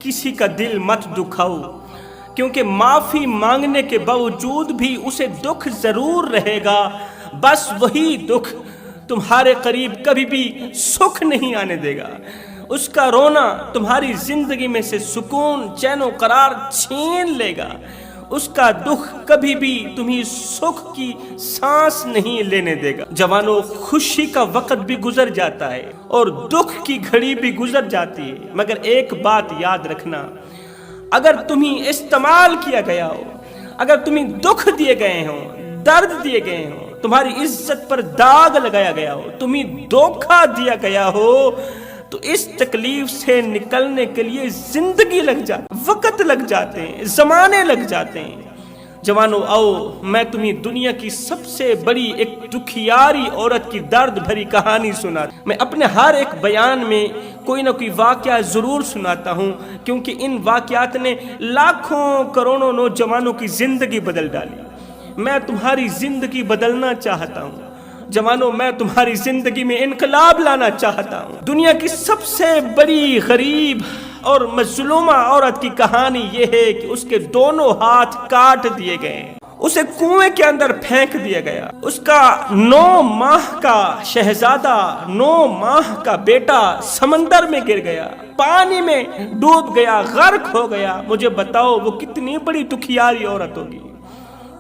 किसी का दिल मत दुखाओ, क्योंकि माफी मांगने के बावजूद भी उसे दुख जरूर रहेगा। बस वही दुख तुम्हारे करीब कभी भी सुख नहीं आने देगा। उसका रोना तुम्हारी जिंदगी में से सुकून चैन करार छीन लेगा। उसका दुख कभी भी तुम्हें सुख की सांस नहीं लेने देगा। जवानों, खुशी का वक्त भी गुजर जाता है और दुख की घड़ी भी गुजर जाती है, मगर एक बात याद रखना, अगर तुम्हें इस्तेमाल किया गया हो, अगर तुम्हें दुख दिए गए हो, दर्द दिए गए हो, तुम्हारी इज्जत पर दाग लगाया गया हो, तुम्हें धोखा दिया गया हो, तो इस तकलीफ से निकलने के लिए जिंदगी लग जाती, वक्त लग जाते हैं, जमाने लग जाते हैं। जवानों, आओ मैं तुम्हें दुनिया की सबसे बड़ी एक दुखियारी औरत की दर्द भरी कहानी सुना। मैं अपने हर एक बयान में कोई ना कोई वाकया जरूर सुनाता हूँ, क्योंकि इन वाकयात ने लाखों करोड़ों नौजवानों की जिंदगी बदल डाली। मैं तुम्हारी जिंदगी बदलना चाहता हूँ जवानों, मैं तुम्हारी जिंदगी में इनकलाब लाना चाहता हूँ। दुनिया की सबसे बड़ी गरीब और मजलूमा औरत की कहानी यह है कि उसके दोनों हाथ काट दिए गए, उसे कुएं के अंदर फेंक दिया गया। उसका 9 माह का शहजादा, 9 माह का बेटा समंदर में गिर गया, पानी में डूब गया, गर्क हो गया। मुझे बताओ वो कितनी बड़ी दुखियारी औरत होगी,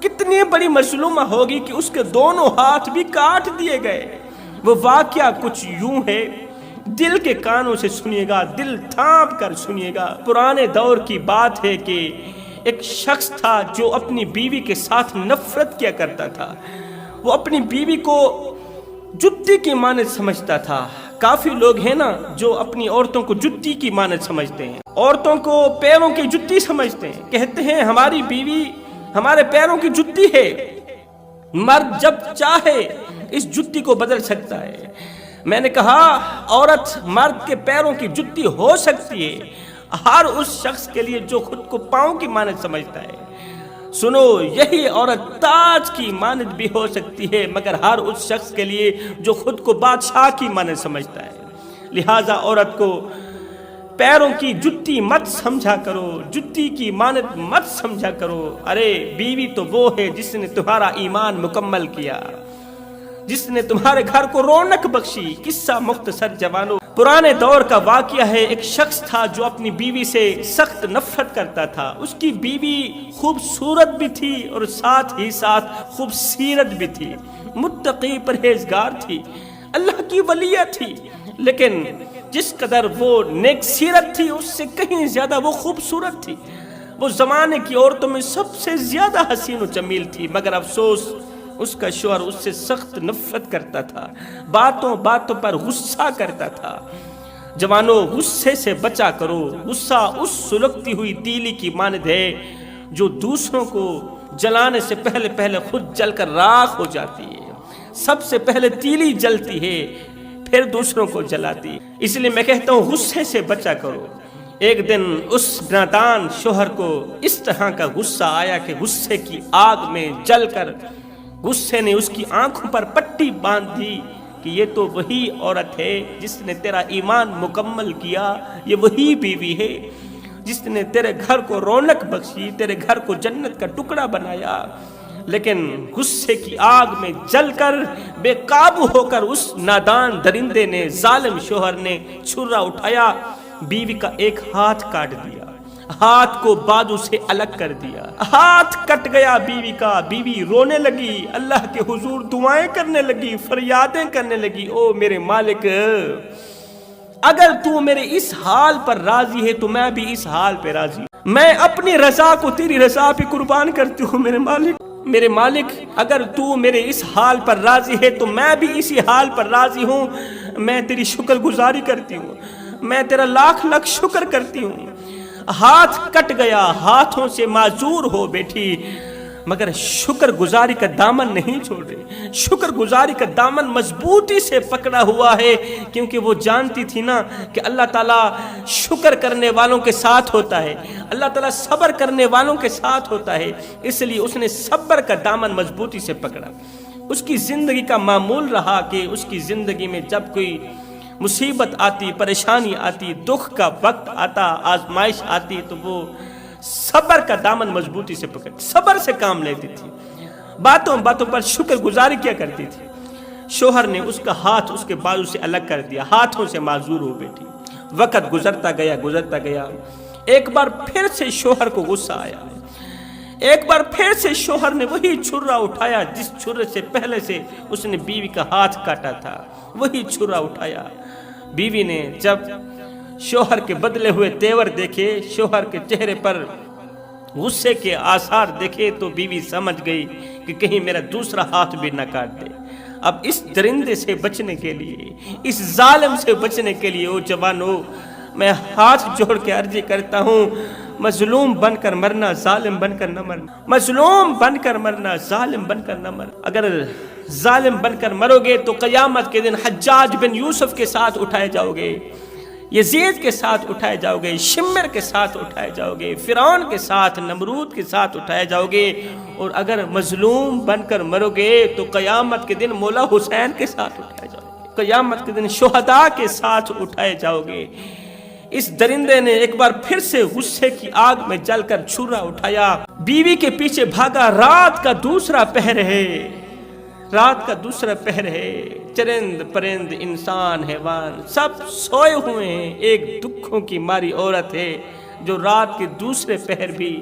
कितनी बड़ी मजलूमा होगी कि उसके दोनों हाथ भी काट दिए गए। वो वाकया कुछ यूं है, दिल के कानों से सुनिएगा, दिल थाम कर सुनिएगा। पुराने दौर की बात है कि एक शख्स था जो अपनी बीवी के साथ नफरत किया करता था। वो अपनी बीवी को जुत्ती की मानद समझता था। काफी लोग हैं ना जो अपनी औरतों को जुत्ती की मानद समझते हैं, औरतों को पैरों की जुत्ती समझते हैं। कहते हैं हमारी बीवी हमारे पैरों की जुत्ती है, मर्द जब चाहे इस जुत्ती को बदल सकता है। मैंने कहा औरत मर्द के पैरों की जुत्ती हो सकती है हर उस शख्स के लिए जो खुद को पांव की मानद समझता है। सुनो, यही औरत ताज की मानद भी हो सकती है, मगर हर उस शख्स के लिए जो खुद को बादशाह की मानद समझता है। लिहाजा औरत को पैरों की जुत्ती मत समझा करो, जुत्ती की मानद मत समझा करो। अरे बीवी तो वो है जिसने तुम्हारा ईमान मुकम्मल किया, जिसने तुम्हारे घर को रौनक बख्शी। किस्सा मुख्तसर जवानों, पुराने दौर का वाकया है। एक शख्स था जो अपनी बीवी से सख्त नफरत करता था। उसकी बीवी खूबसूरत भी थी और साथ ही साथ खूबसीरत भी थी, मुत्तकी परहेजगार थी, अल्लाह की वलिया थी। लेकिन जिस कदर वो नेक सीरत थी उससे कहीं ज्यादा वो खूबसूरत थी। वो जमाने की औरतों में सबसे ज्यादा हसीन और जमील थी, मगर अफसोस उसका शौहर उससे सख्त नफरत करता था, बातों बातों पर गुस्सा करता था। जवानों, गुस्से से बचा करो। गुस्सा उस सुलगती हुई तीली की मानद है जो दूसरों को जलाने से पहले पहले खुद जलकर राख हो जाती है। सबसे पहले तीली जलती है, फिर दूसरों को जलाती। इसलिए मैं कहता हूँ गुस्से से बचा करो। एक दिन उस नादान शौहर को इस तरह का गुस्सा आया कि गुस्से की आग में जलकर गुस्से ने उसकी आंखों पर पट्टी बांध दी कि ये तो वही औरत है जिसने तेरा ईमान मुकम्मल किया, ये वही बीवी है जिसने तेरे घर को रौनक बख्शी, तेरे घर को जन्नत का टुकड़ा बनाया। लेकिन गुस्से की आग में जलकर बेकाबू होकर उस नादान दरिंदे ने, जालिम शौहर ने छुरा उठाया, बीवी का एक हाथ काट दिया, हाथ को बाजू से अलग कर दिया। हाथ कट गया बीवी का। बीवी रोने लगी, अल्लाह के हुजूर दुआएं करने लगी, फरियादें करने लगी। ओ मेरे मालिक, अगर तू मेरे इस हाल पर राजी है तो मैं भी इस हाल पे राजी। मैं अपनी रजा को तेरी रजा पे कुर्बान करती हूँ मेरे मालिक। मेरे मालिक, अगर तू मेरे इस हाल पर राजी है तो मैं भी इसी हाल पर राजी हूँ। मैं तेरी शुक्रगुजारी करती हूँ, मैं तेरा लाख लाख शुक्र करती हूँ। हाथ कट गया, हाथों से माजूर हो बैठी, मगर शुक्र गुजारी का दामन नहीं छोड़ रही। शुक्र गुजारी का दामन मजबूती से पकड़ा हुआ है, क्योंकि वो जानती थी ना कि अल्लाह ताला शुक्र करने वालों के साथ होता है, अल्लाह ताला सब्र करने वालों के साथ होता है। इसलिए उसने सब्र का दामन मजबूती से पकड़ा। उसकी जिंदगी का मामूल रहा कि उसकी जिंदगी में जब कोई मुसीबत आती, परेशानी आती, दुख का वक्त आता, आजमाइश आती, तो वो सब्र का दामन मजबूती से पकड़ सब्र से काम लेती थी, बातों बातों पर शुक्रगुजारी किया करती थी। शोहर ने उसका हाथ उसके बाजू से अलग कर दिया, हाथों से माजूर हो बैठी। वक्त गुजरता गया। एक बार फिर से शोहर को गुस्सा आया। एक बार फिर से शोहर ने वही छुरा उठाया जिस छुरे से पहले से उसने बीवी का हाथ काटा था, वही छुरा उठाया। बीवी ने जब शोहर के बदले हुए तेवर देखे, शोहर के चेहरे पर गुस्से के आसार देखे, तो बीवी समझ गई कि कहीं मेरा दूसरा हाथ भी न काट दे। अब इस दरिंदे से बचने के लिए, इस जालिम से बचने के लिए, ओ जवानों, मैं हाथ जोड़ के अर्जी करता हूँ, मजलूम बनकर मरना, जालिम बनकर न मरना। मजलूम बनकर मरना, जालिम बनकर न मरना। अगर जालिम बनकर मरोगे तो क़यामत के दिन हज्जाज बिन यूसुफ के साथ उठाए जाओगे, यजीद के साथ उठाए जाओगे, शिम्मर के साथ उठाए जाओगे, फिरौन के साथ, नमरूद के साथ उठाए जाओगे। और अगर मजलूम बनकर मरोगे तो क़यामत के दिन मौला हुसैन के साथ उठाए जाओगे, क़यामत के दिन शुहदा के साथ उठाए जाओगे। इस दरिंदे ने एक बार फिर से गुस्से की आग में जलकर छुरा उठाया, बीवी के पीछे भागा। रात का दूसरा पहर है, रात का दूसरा पहर है। चरिंद परिंद, इंसान, हैवान सब सोए हुए हैं। एक दुखों की मारी औरत है जो रात के दूसरे पहर भी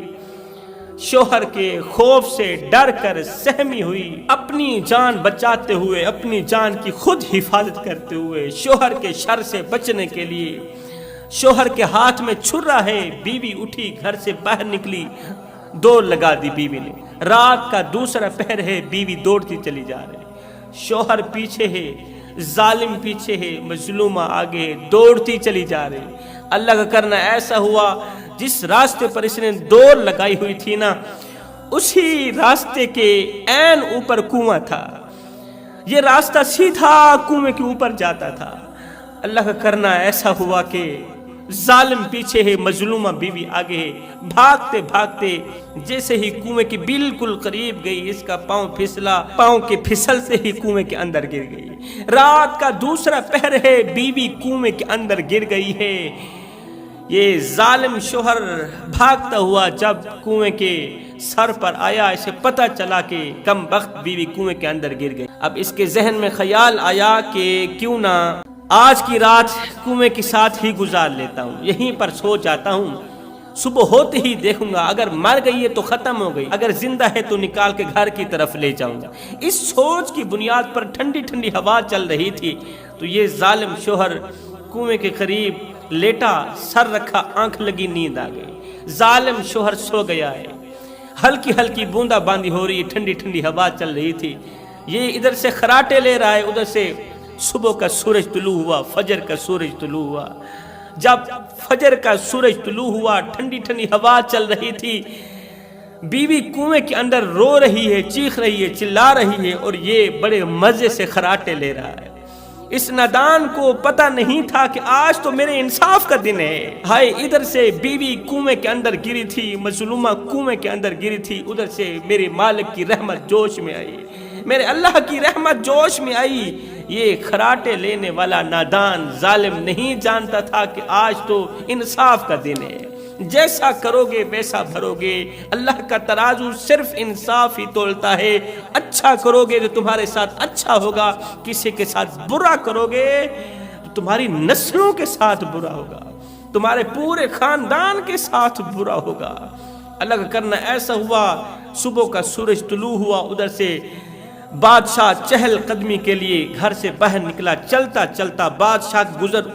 शोहर के खौफ से डर कर सहमी हुई, अपनी जान बचाते हुए, अपनी जान की खुद हिफाजत करते हुए, शोहर के शर से बचने के लिए, शोहर के हाथ में छुरा है। बीवी उठी, घर से बाहर निकली, दौड़ लगा दी बीवी ने। रात का दूसरा पहर है, बीवी दौड़ती चली जा रही, शोहर पीछे है, जालिम पीछे है, मजलूमा आगे दौड़ती चली जा रही। अल्लाह का करना ऐसा हुआ, जिस रास्ते पर इसने दौड़ लगाई हुई थी ना, उसी रास्ते के ऐन ऊपर कुआं था। ये रास्ता सीधा कुएं के ऊपर जाता था। अल्लाह का करना ऐसा हुआ कि जालिम पीछे है, मजलूमा बीवी आगे है। भागते भागते जैसे ही कुएं के बिल्कुल करीब गई, इसका पांव फिसला, पांव के फिसल से ही कुएं के अंदर गिर गई। रात का दूसरा पहर है, बीवी कुएं के अंदर गिर गई है। ये जालिम शोहर भागता हुआ जब कुएं के सर पर आया, इसे पता चला कि कम वक्त बीवी कुएं के अंदर गिर गई। अब इसके जहन में ख्याल आया कि क्यों ना आज की रात कुएं के साथ ही गुजार लेता हूँ, यहीं पर सो जाता हूँ, सुबह होते ही देखूंगा, अगर मर गई है तो खत्म हो गई, अगर जिंदा है तो निकाल के घर की तरफ ले जाऊंगा। इस सोच की बुनियाद पर ठंडी ठंडी हवा चल रही थी, तो ये जालिम शोहर कुएं के करीब लेटा, सर रखा, आंख लगी, नींद आ गई। जालिम शोहर सो गया है। हल्की हल्की बूंदा बांदी हो रही, ठंडी ठंडी हवा चल रही थी। ये इधर से खराटे ले रहा है, उधर से सुबह का सूरज तुलू हुआ, फजर का सूरज तुलू हुआ। जब फजर का सूरज तुलू हुआ, ठंडी ठंडी हवा चल रही थी, बीवी कुएं के अंदर रो रही है, चीख रही है, चिल्ला रही है, और ये बड़े मजे से खराटे ले रहा है। इस नादान को पता नहीं था कि आज तो मेरे इंसाफ का दिन है। हाय, इधर से बीवी कुएं के अंदर गिरी थी, मजलूमा कुएं के अंदर गिरी थी, उधर से मेरे मालिक की रहमत जोश में आई, मेरे अल्लाह की रहमत जोश में आई। ये खराटे लेने वाला नादान जालिम नहीं जानता था कि आज तो इंसाफ का दिन है, जैसा करोगे वैसा भरोगे। अल्लाह का तराजू सिर्फ इंसाफ ही तोलता है। अच्छा करोगे तो तुम्हारे साथ अच्छा होगा, किसी के साथ बुरा करोगे तो तुम्हारी नस्लों के साथ बुरा होगा, तुम्हारे पूरे खानदान के साथ बुरा होगा। अल्लाह का करना ऐसा हुआ, सुबह का सूरज तुलू हुआ, उधर से बादशाह चहल कदमी के लिए घर से बाहर निकला। चलता चलता बादशाह गुजर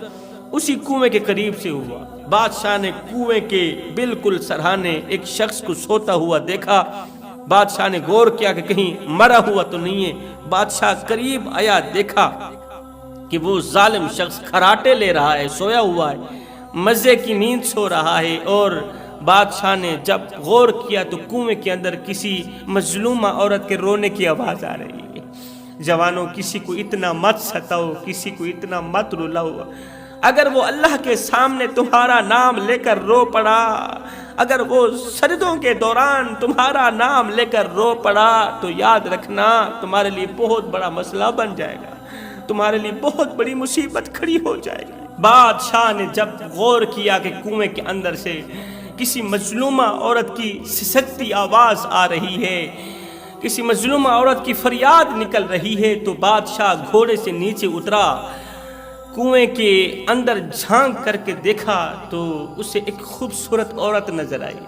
उसी कुएं के करीब से हुआ। बादशाह ने कुएं के बिल्कुल सरहाने एक शख्स को सोता हुआ देखा। बादशाह ने गौर किया कि कहीं मरा हुआ तो नहीं है। बादशाह करीब आया, देखा कि वो जालिम शख्स खराटे ले रहा है, सोया हुआ है, मजे की नींद सो रहा है। और बादशाह ने जब गौर किया तो कुएं के अंदर किसी मजलूमा औरत के रोने की आवाज आ रही है। जवानों, किसी को इतना मत सताओ, किसी को इतना मत रुलाओ। अगर वो अल्लाह के सामने तुम्हारा नाम लेकर रो पड़ा, अगर वो सजदों के दौरान तुम्हारा नाम लेकर रो पड़ा, तो याद रखना तुम्हारे लिए बहुत बड़ा मसला बन जाएगा, تمہارے لیے بہت بڑی مصیبت کھڑی ہو جائے گی۔ بادشاہ نے جب غور کیا کہ کنویں کے اندر سے کسی مظلومہ عورت کی سسکتی آواز آ رہی ہے، کسی مظلومہ عورت کی فریاد نکل رہی ہے، تو بادشاہ گھوڑے سے نیچے اترا، کنویں کے اندر جھانک کر کے دیکھا تو اسے ایک خوبصورت عورت نظر آئی۔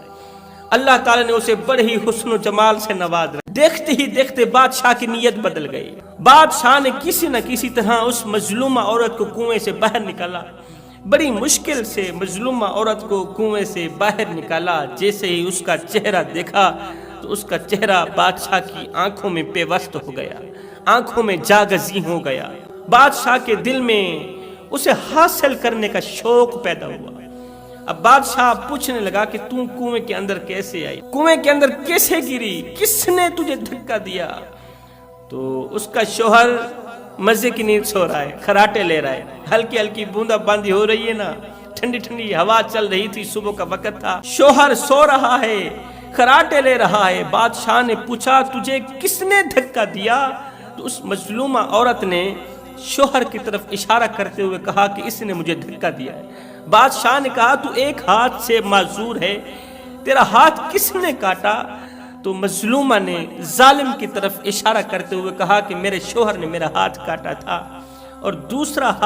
اللہ تعالیٰ نے اسے بڑے ہی حسن و جمال سے نوازا۔ دیکھتے ہی دیکھتے بادشاہ کی نیت بدل گئی۔ بادشاہ نے کسی نہ کسی طرح اس مظلومہ عورت کو کنویں سے باہر نکالا، بڑی مشکل سے مظلومہ عورت کو کنویں سے باہر نکالا۔ جیسے ہی اس کا چہرہ دیکھا تو اس کا چہرہ بادشاہ کی آنکھوں میں پیوست ہو گیا، آنکھوں میں جاگزی ہو گیا۔ بادشاہ کے دل میں اسے حاصل کرنے کا شوق پیدا ہوا۔ اب بادشاہ پوچھنے لگا کہ تم کنویں کے اندر کیسے آئی، کنویں کے اندر کیسے گری، کس نے تجھے دھکا دیا؟ تو اس کا شوہر مزے کی نیند سو رہا ہے، خراٹے لے رہا ہے، ہلکی ہلکی بوندا باندی ہو رہی ہے نا، ٹھنڈی ٹھنڈی ہوا چل رہی تھی، صبح کا وقت تھا، شوہر سو رہا ہے، خراٹے لے رہا ہے۔ بادشاہ نے پوچھا تجھے کس نے دھکا دیا؟ تو اس مظلومہ عورت نے شوہر کی طرف اشارہ کرتے ہوئے کہا کہ اس نے مجھے دھکا دیا ہے۔ بادشاہ نے کہا تو ایک ہاتھ سے معذور ہے، تیرا ہاتھ کس نے کاٹا؟ تو مظلومہ نے ظالم کی طرف اشارہ کرتے ہوئے کہا کہ میرے شوہر نے میرا ہاتھ کاٹا تھا، اور دوسرا ہاتھ